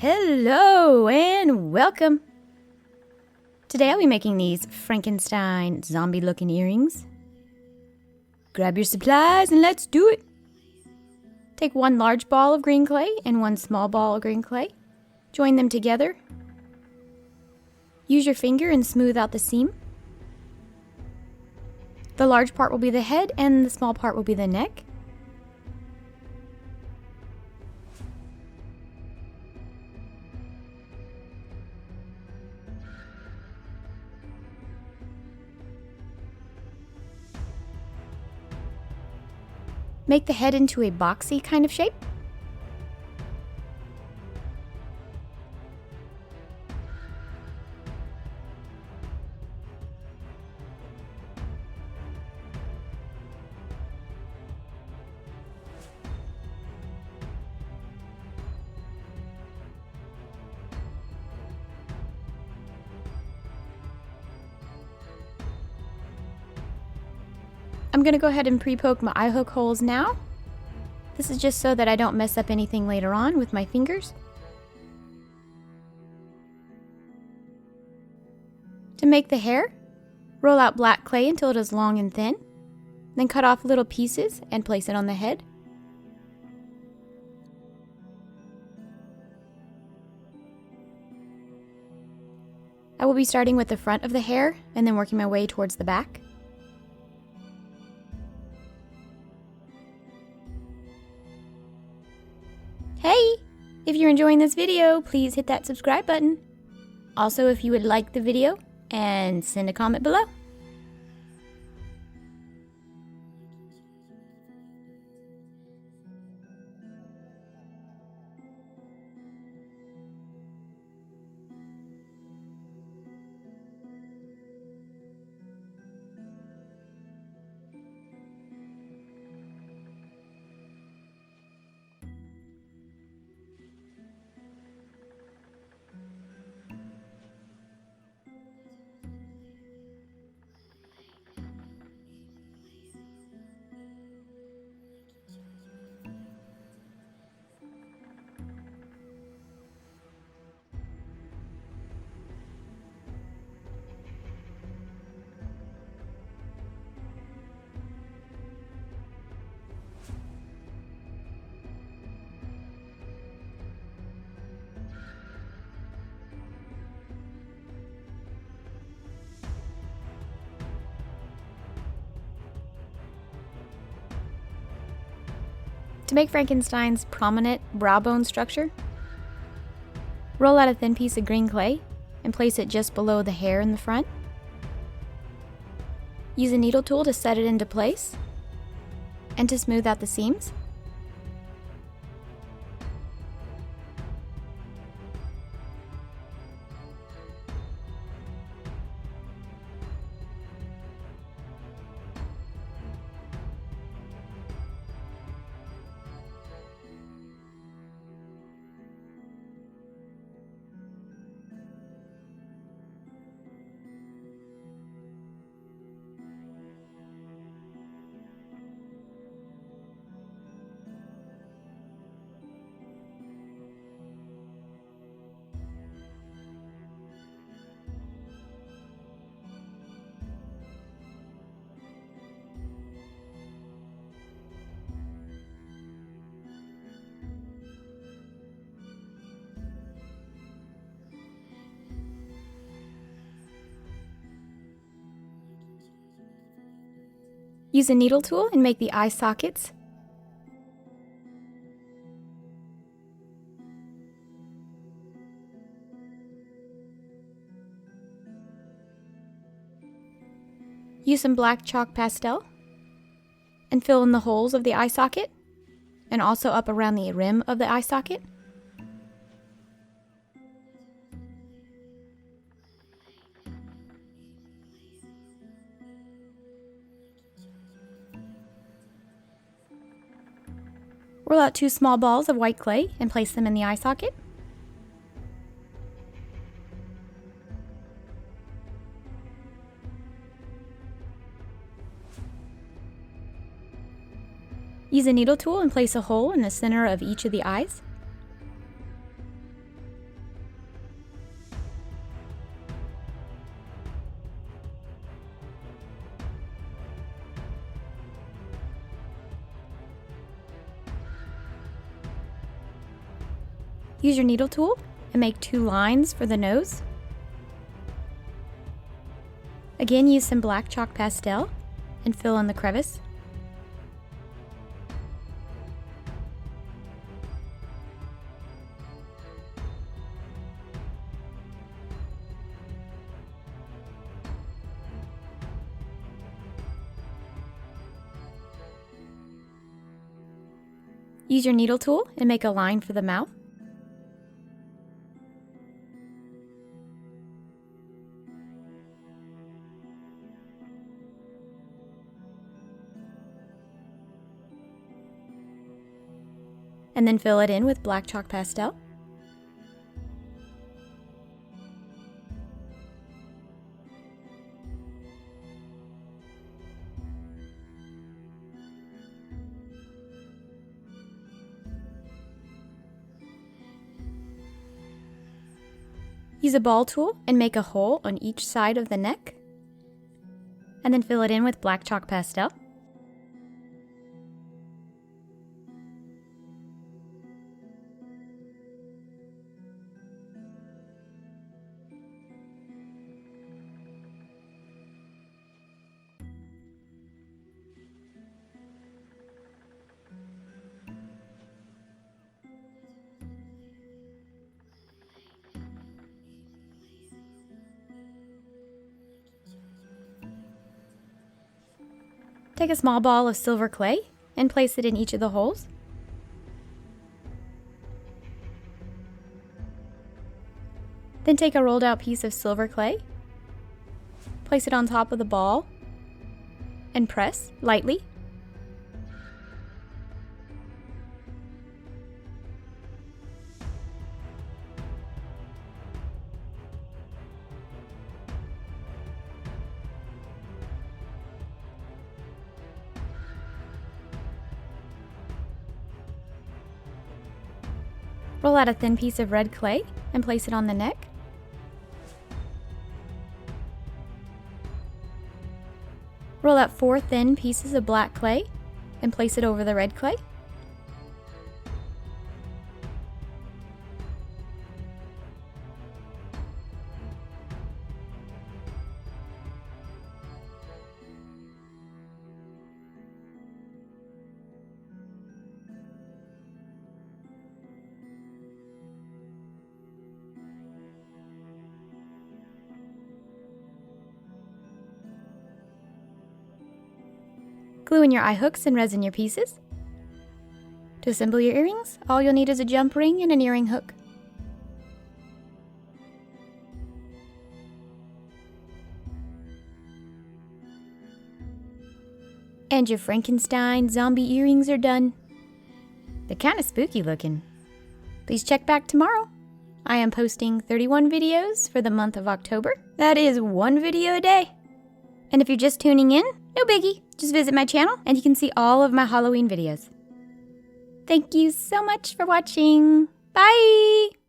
Hello and welcome! Today I'll be making these Frankenstein zombie looking earrings. Grab your supplies and let's do it! Take one large ball of green clay and one small ball of green clay. Join them together. Use your finger and smooth out the seam. The large part will be the head and the small part will be the neck. Make the head into a boxy kind of shape. I'm going to go ahead and pre-poke my eye hook holes now. This is just so that I don't mess up anything later on with my fingers. To make the hair, roll out black clay until it is long and thin. Then cut off little pieces and place it on the head. I will be starting with the front of the hair and then working my way towards the back. Hey! If you're enjoying this video, please hit that subscribe button. Also, if you would like the video, and send a comment below. To make Frankenstein's prominent brow bone structure, roll out a thin piece of green clay and place it just below the hair in the front. Use a needle tool to set it into place and to smooth out the seams. Use a needle tool and make the eye sockets. Use some black chalk pastel and fill in the holes of the eye socket and also up around the rim of the eye socket. Roll out 2 small balls of white clay and place them in the eye socket. Use a needle tool and place a hole in the center of each of the eyes. Use your needle tool and make 2 lines for the nose. Again, use some black chalk pastel and fill in the crevice. Use your needle tool and make a line for the mouth. And then fill it in with black chalk pastel. Use a ball tool and make a hole on each side of the neck, and then fill it in with black chalk pastel. Take a small ball of silver clay and place it in each of the holes. Then take a rolled out piece of silver clay, place it on top of the ball, and press lightly. Roll out a thin piece of red clay and place it on the neck. Roll out 4 thin pieces of black clay and place it over the red clay. Glue in your eye hooks and resin your pieces. To assemble your earrings, all you'll need is a jump ring and an earring hook. And your Frankenstein zombie earrings are done. They're kind of spooky looking. Please check back tomorrow. I am posting 31 videos for the month of October. That is 1 video a day. And if you're just tuning in, no biggie. Just visit my channel and you can see all of my Halloween videos. Thank you so much for watching. Bye!